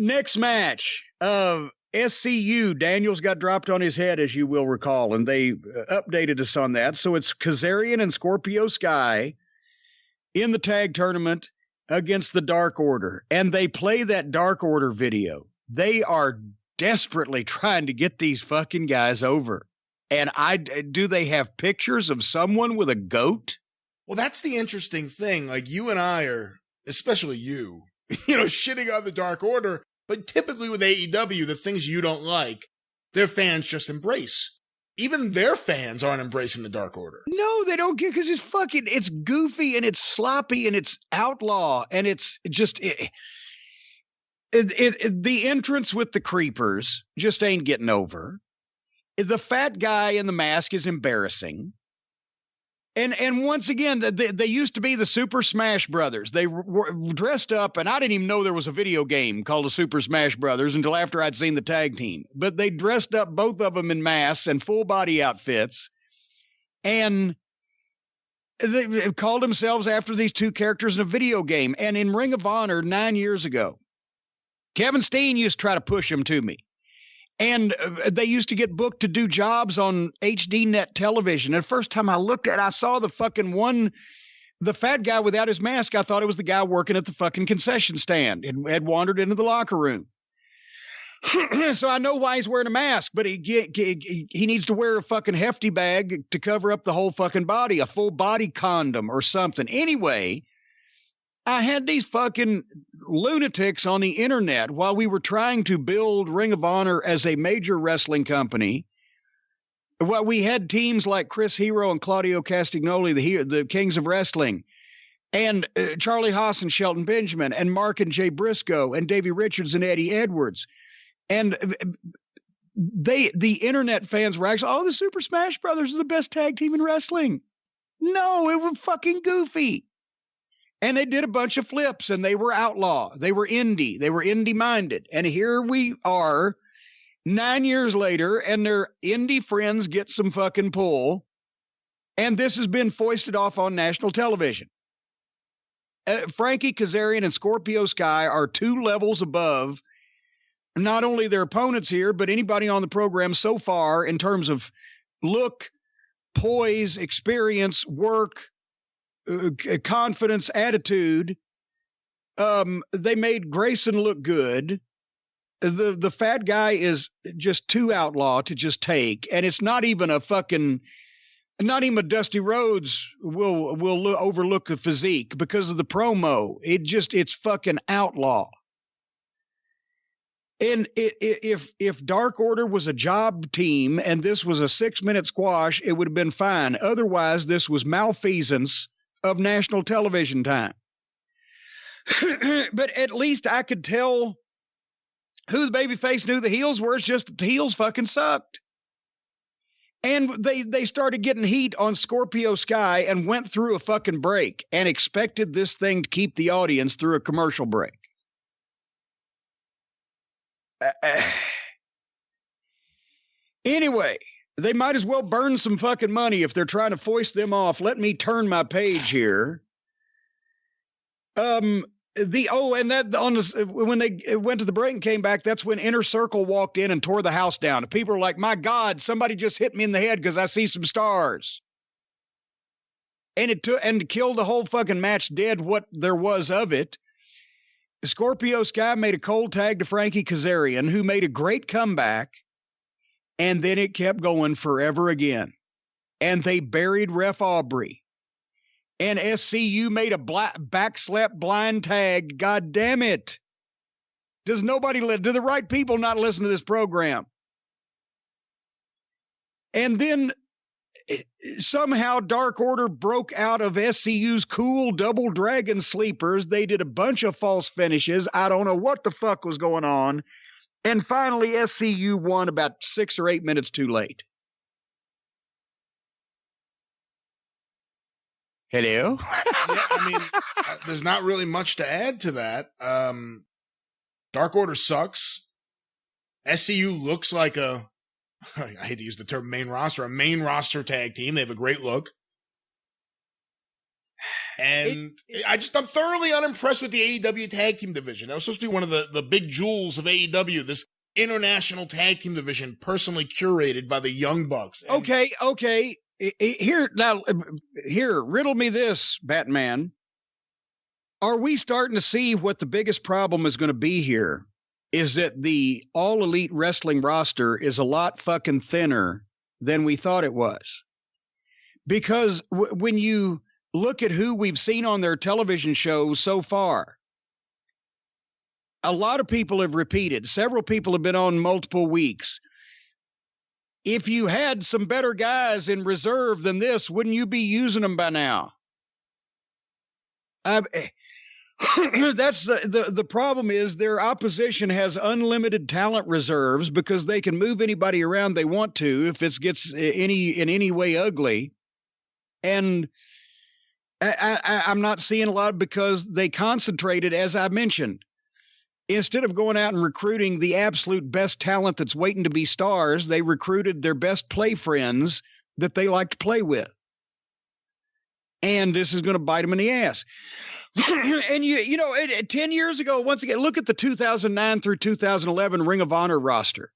Next match of SCU. Daniels got dropped on his head, as you will recall, and they updated us on that. So it's Kazarian and Scorpio Sky in the tag tournament against the Dark Order. And they play that Dark Order video. They are desperately trying to get these fucking guys over. And do they have pictures of someone with a goat? Well, that's the interesting thing. Like, you and I are, especially you, shitting on the Dark Order, but typically with AEW, the things you don't like, their fans just embrace. Even their fans aren't embracing the Dark Order. No, they don't get, because it's goofy and it's sloppy and it's outlaw and it's just the entrance with the creepers just ain't getting over. The fat guy in the mask is embarrassing. And once again, they used to be the Super Smash Brothers. They were dressed up, and I didn't even know there was a video game called the Super Smash Brothers until after I'd seen the tag team. But they dressed up, both of them, in masks and full body outfits, and they called themselves after these two characters in a video game. And in Ring of Honor 9 years ago, Kevin Steen used to try to push them to me. And they used to get booked to do jobs on HDNet television. And the first time I looked at it, I saw the fat guy without his mask. I thought it was the guy working at the fucking concession stand and had wandered into the locker room. So I know why he's wearing a mask, but he needs to wear a fucking hefty bag to cover up the whole fucking body, a full body condom or something. Anyway, I had these fucking lunatics on the internet while we were trying to build Ring of Honor as a major wrestling company. Well, we had teams like Chris Hero and Claudio Castagnoli, the Kings of Wrestling, and Charlie Haas and Shelton Benjamin, and Mark and Jay Briscoe, and Davey Richards and Eddie Edwards. And the internet fans were actually, the Super Smash Brothers are the best tag team in wrestling. No, it was fucking goofy. And they did a bunch of flips, and they were outlaw. They were indie. They were indie-minded. And here we are 9 years later, and their indie friends get some fucking pull. And this has been foisted off on national television. Frankie Kazarian and Scorpio Sky are 2 levels above not only their opponents here, but anybody on the program so far in terms of look, poise, experience, work, confidence, attitude. They made Grayson look good. The fat guy is just too outlaw to just take, and it's not even a Dusty Rhodes will overlook the physique because of the promo. It's fucking outlaw. And if Dark Order was a job team and this was a 6-minute squash, it would have been fine. Otherwise, this was malfeasance of national television time. But at least I could tell who the babyface knew the heels were. It's just that the heels fucking sucked. And they started getting heat on Scorpio Sky and went through a fucking break and expected this thing to keep the audience through a commercial break. Anyway, they might as well burn some fucking money if they're trying to foist them off. Let me turn my page here. When they went to the break and came back, that's when Inner Circle walked in and tore the house down. And people are like, my God, somebody just hit me in the head because I see some stars. And to kill the whole fucking match dead, what there was of it. Scorpio Sky made a cold tag to Frankie Kazarian, who made a great comeback. And then it kept going forever again. And they buried Ref Aubrey. And SCU made a backslap blind tag. God damn it. Do the right people not listen to this program? And then somehow Dark Order broke out of SCU's cool double dragon sleepers. They did a bunch of false finishes. I don't know what the fuck was going on. And finally, SCU won about 6 or 8 minutes too late. Hello? There's not really much to add to that. Dark Order sucks. SCU looks like I hate to use the term main roster tag team. They have a great look. And I'm thoroughly unimpressed with the AEW tag team division. That was supposed to be one of the big jewels of AEW, this international tag team division personally curated by the Young Bucks. And Okay. Here, riddle me this, Batman. Are we starting to see what the biggest problem is going to be here? Is that the All Elite Wrestling roster is a lot fucking thinner than we thought it was. Because when you look at who we've seen on their television shows so far, a lot of people have repeated. Several people have been on multiple weeks. If you had some better guys in reserve than this, wouldn't you be using them by now? That's the problem is their opposition has unlimited talent reserves because they can move anybody around they want to if it gets in any way ugly. And I'm not seeing a lot because they concentrated, as I mentioned. Instead of going out and recruiting the absolute best talent that's waiting to be stars, they recruited their best play friends that they like to play with. And this is going to bite them in the ass. And you know, 10 years ago, once again, look at the 2009 through 2011 Ring of Honor roster.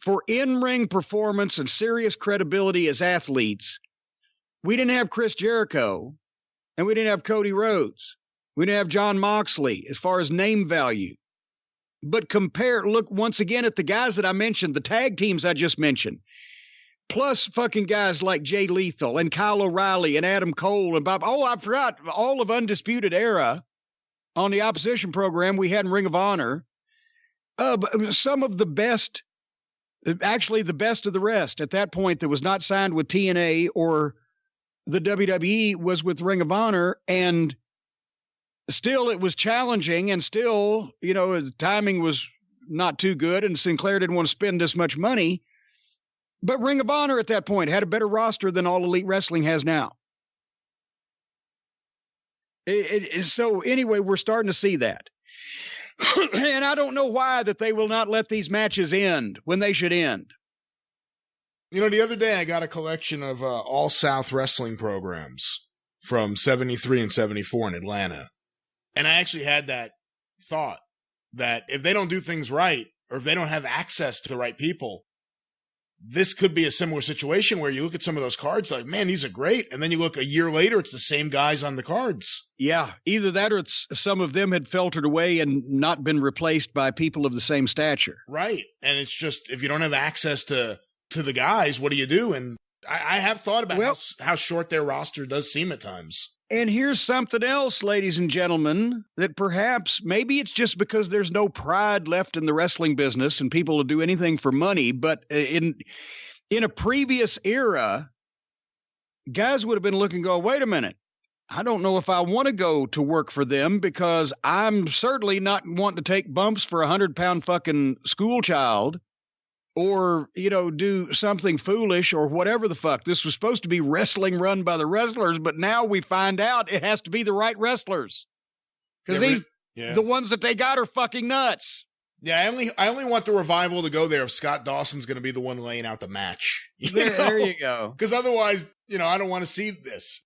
For in-ring performance and serious credibility as athletes, we didn't have Chris Jericho, and we didn't have Cody Rhodes. We didn't have John Moxley as far as name value. But look once again at the guys that I mentioned, the tag teams I just mentioned, plus fucking guys like Jay Lethal and Kyle O'Reilly and Adam Cole and Bob. Oh, I forgot all of Undisputed Era on the opposition program we had in Ring of Honor. Some of the best, actually the best of the rest at that point that was not signed with TNA or the WWE was with Ring of Honor, and still it was challenging, and still, you know, his timing was not too good, and Sinclair didn't want to spend this much money. But Ring of Honor at that point had a better roster than All Elite Wrestling has now. So anyway, we're starting to see that. And I don't know why that they will not let these matches end when they should end. You know, the other day I got a collection of All South wrestling programs from 73 and 74 in Atlanta. And I actually had that thought that if they don't do things right, or if they don't have access to the right people, this could be a similar situation where you look at some of those cards like, man, these are great. And then you look a year later, it's the same guys on the cards. Yeah, either that or some of them had filtered away and not been replaced by people of the same stature. Right. And it's just, if you don't have access to the guys, what do you do? And I have thought about how short their roster does seem at times. And here's something else, ladies and gentlemen, that perhaps maybe it's just because there's no pride left in the wrestling business and people will do anything for money. But in a previous era, guys would have been looking, go, wait a minute. I don't know if I want to go to work for them because I'm certainly not wanting to take bumps for 100-pound fucking school child. Or, you know, do something foolish or whatever the fuck. This was supposed to be wrestling run by the wrestlers, but now we find out it has to be the right wrestlers. Because the ones that they got are fucking nuts. Yeah, I only want the Revival to go there if Scott Dawson's going to be the one laying out the match. There you go. Because otherwise, you know, I don't want to see this.